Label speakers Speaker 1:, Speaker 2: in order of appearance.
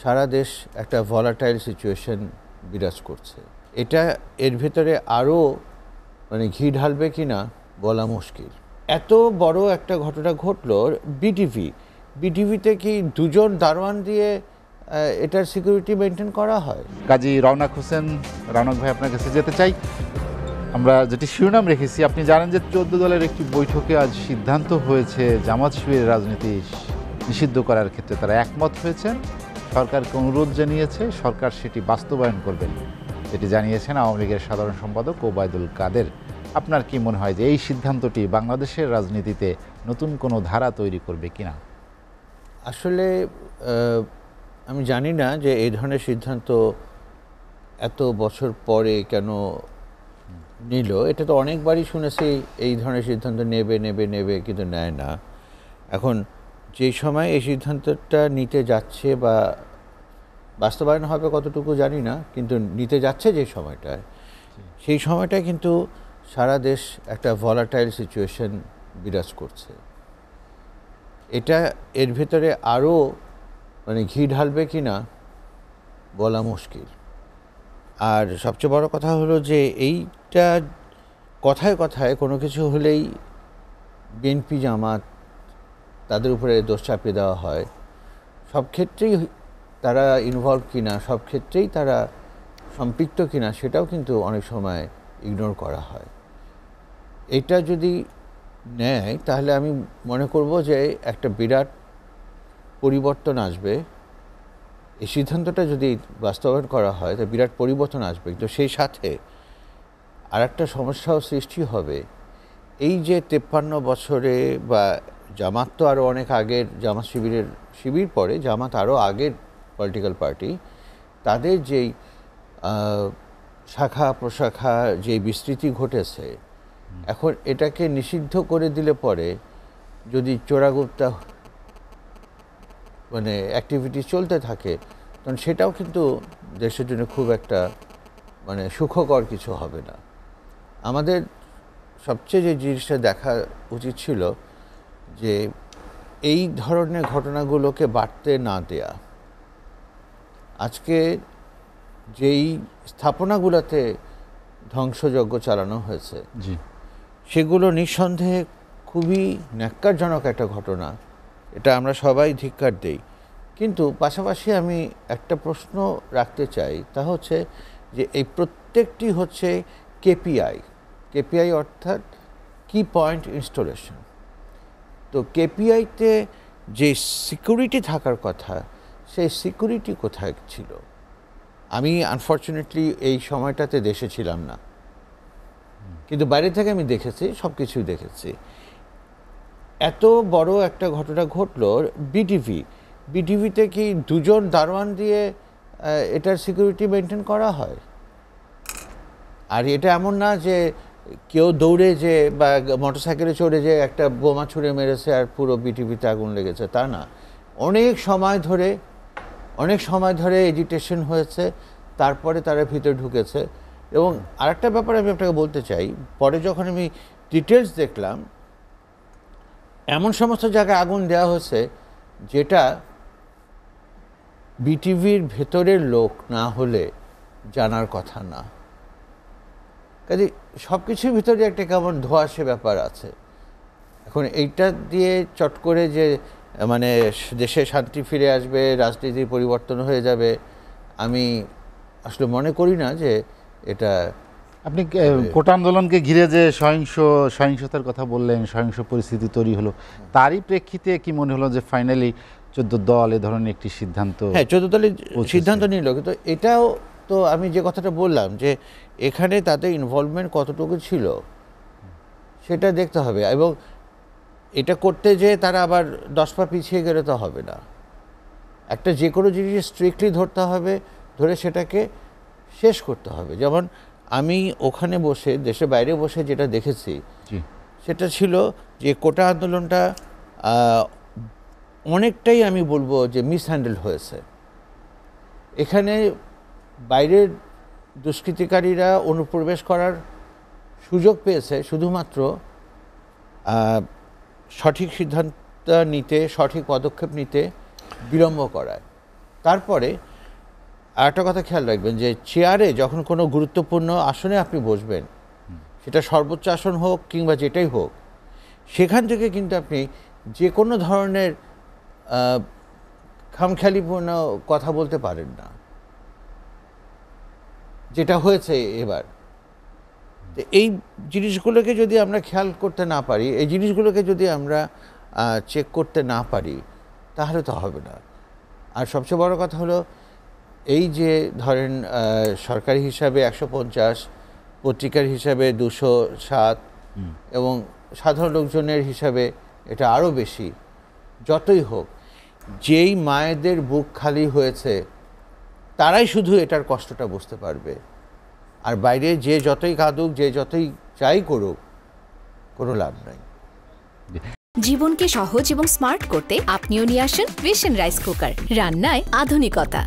Speaker 1: সারা দেশ একটা volatile situation বিরাজ করছে। এটা এর ভেতরে আরও ঘি ঢালবে কি না বলা মুশকিল। এত বড় একটা ঘটনা ঘটল, বিটিভিতে কি দুজন দারোয়ান দিয়ে এটার সিকিউরিটি মেনটেন করা হয়?
Speaker 2: কাজী রওনক হোসেন, রওনক ভাই আপনার কাছে যেতে চাই। আমরা যেটি শিরোনাম রেখেছি, আপনি জানেন যে 14 দলের একটি বৈঠকে আজ সিদ্ধান্ত হয়েছে জামাত শিবিরের রাজনীতি নিষিদ্ধ করার ক্ষেত্রে তারা একমত হয়েছেন। সরকারকে অনুরোধ জানিয়েছে, সরকার সেটি বাস্তবায়ন করবেন, যেটি জানিয়েছেন আওয়ামী লীগের সাধারণ সম্পাদক ওবায়দুল কাদের। আপনার কি মনে হয় যে এই সিদ্ধান্তটি বাংলাদেশের রাজনীতিতে নতুন কোনো ধারা তৈরি করবে কিনা?
Speaker 1: আসলে আমি জানি না যে এই ধরনের সিদ্ধান্ত এত বছর পরে কেন নিল। এটা তো অনেকবারই শুনেছি এই ধরনের সিদ্ধান্ত নেবে কিন্তু নেয় না। এখন যেই সময় এই সিদ্ধান্তটা নিতে যাচ্ছে বা বাস্তবায়ন হবে কতটুকু জানি না, কিন্তু নিতে যাচ্ছে যে সময়টায়, সেই সময়টায় কিন্তু সারা দেশ একটা ভলাটাইল সিচুয়েশন বিরাজ করছে। এটা এর ভেতরে আরও ঘি ঢালবে কি না বলা মুশকিল। আর সবচেয়ে বড় কথা হলো যে এইটা কথায় কথায় কোনো কিছু হলেই বিএনপি জামাত তাদের উপরে দোষ চাপিয়ে দেওয়া হয়। সব ক্ষেত্রেই তারা ইনভলভ কিনা, সব ক্ষেত্রেই তারা সম্পৃক্ত কিনা সেটাও কিন্তু অনেক সময় ইগনোর করা হয়। এটা যদি নেয় তাহলে আমি মনে করব যে একটা বিরাট পরিবর্তন আসবে। এই সিদ্ধান্তটা যদি বাস্তবায়ন করা হয় তো বিরাট পরিবর্তন আসবে, তো সেই সাথে আর একটা সমস্যাও সৃষ্টি হবে। এই যে 53 বছরে বা জামাত তো আরও অনেক আগের, জামাত শিবির পরে জামাত আরও আগের পলিটিক্যাল পার্টি, তাদের যেই শাখা প্রশাখা যে বিস্তৃতি ঘটেছে, এখন এটাকে নিষিদ্ধ করে দিলে পরে যদি চোরাগুপ্তা অ্যাক্টিভিটি চলতে থাকে, তখন সেটাও কিন্তু দেশের জন্য খুব একটা সুখকর কিছু হবে না। আমাদের সবচেয়ে যে জিনিসটা দেখা উচিত ছিল যে এই ধরনের ঘটনাগুলোকে বাড়তে না দেয়া। আজকে যেই স্থাপনাগুলোতে ধ্বংসযজ্ঞ চালানো হয়েছে,
Speaker 2: জি,
Speaker 1: সেগুলো নিঃসন্দেহে খুবই ন্যাক্কারজনক একটা ঘটনা, এটা আমরা সবাই ধিক্কার দেই। কিন্তু পাশাপাশি আমি একটা প্রশ্ন রাখতে চাই, তা হচ্ছে যে এই প্রত্যেকটি হচ্ছে কেপিআই অর্থাৎ কি পয়েন্ট ইনস্টলেশন। তো কেপিআইতে যে সিকিউরিটি থাকার কথা, সেই সিকিউরিটি কোথায় ছিল? আমি আনফর্চুনেটলি এই সময়টাতে দেশে ছিলাম না, কিন্তু বাইরে থেকে আমি দেখেছি, সব কিছুই দেখেছি। এত বড় একটা ঘটনা ঘটল, বিটিভিতে কি দুজন দারোয়ান দিয়ে এটার সিকিউরিটি মেনটেন করা হয়? আর এটা এমন না যে কেউ দৌড়ে যে বা মোটরসাইকেলে চড়ে যে একটা বোমা ছুঁড়ে মেরেছে আর পুরো বিটিভিতে আগুন লেগেছে, তা না। অনেক সময় ধরে এজিটেশন হয়েছে, তারপরে তারা ভিতরে ঢুকেছে। এবং আরেকটা ব্যাপার আমি আপনাকে বলতে চাই, পরে যখন আমি ডিটেলস দেখলাম, এমন সমস্ত জায়গায় আগুন দেওয়া হয়েছে যেটা বিটিভির ভেতরের লোক না হলে জানার কথা না। কাজে সব কিছুর ভিতরে একটা কেমন ধোঁয়াশে ব্যাপার আছে। এখন এইটা দিয়ে চট করে যে দেশে শান্তি ফিরে আসবে, রাজনীতির পরিবর্তন হয়ে যাবে, আমি আসলে মনে করি না যে এটা।
Speaker 2: আপনি কোটা আন্দোলনকে ঘিরে যে সহিংসতার কথা বললেন, সহিংস পরিস্থিতি তৈরি হলো, তারই প্রেক্ষিতে কি মনে হলো যে ফাইনালি 14 দল এ ধরনের একটি সিদ্ধান্ত?
Speaker 1: হ্যাঁ, 14 দলের সিদ্ধান্ত নিল, কিন্তু এটাও তো আমি যে কথাটা বললাম যে এখানে তাদের ইনভলভমেন্ট কতটুকু ছিল সেটা দেখতে হবে। এবং এটা করতে যে তারা আবার 10 পা পিছিয়ে গেলে তো হবে না। একটা যে কোনো জিনিস স্ট্রিক্টলি ধরতে হবে, ধরে সেটাকে শেষ করতে হবে। যেমন আমি ওখানে বসে, দেশের বাইরে বসে যেটা দেখেছি, সেটা ছিল যে কোটা আন্দোলনটা অনেকটাই আমি বলবো যে মিসহ্যান্ডেল হয়েছে। এখানে বাইরের দুষ্কৃতিকারীরা অনুপ্রবেশ করার সুযোগ পেয়েছে শুধুমাত্র সঠিক সিদ্ধান্ত নিতে, সঠিক পদক্ষেপ নিতে বিলম্ব করায়। তারপরে আরেকটা কথা খেয়াল রাখবেন যে চেয়ারে যখন কোনো গুরুত্বপূর্ণ আসনে আপনি বসবেন, সেটা সর্বোচ্চ আসন হোক কিংবা যেটাই হোক, সেখান থেকে কিন্তু আপনি যে কোনো ধরনের খামখেয়ালিপূর্ণ কথা বলতে পারেন না, যেটা হয়েছে এবার। তো এই জিনিসগুলোকে যদি আমরা খেয়াল করতে না পারি, এই জিনিসগুলোকে যদি আমরা চেক করতে না পারি, তাহলে তো হবে না। আর সবচেয়ে বড় কথা হলো এই যে ধরেন সরকারি হিসাবে 150, পত্রিকার হিসাবে 207 এবং সাধারণ লোকজনের হিসাবে এটা আরও বেশি। যতই হোক, যেই মায়েদের বুক খালি হয়েছে তারাই শুধু এটার কষ্টটা বুঝতে পারবে। আর বাইরে যে যতই কাঁদুক, যে যতই যাই করুক, কোনো লাভ নাই।
Speaker 3: জীবনকে সহজ এবং স্মার্ট করতে আপনিও নিয়ে আসেন ভিশন রাইস কুকার, রান্নায় আধুনিকতা।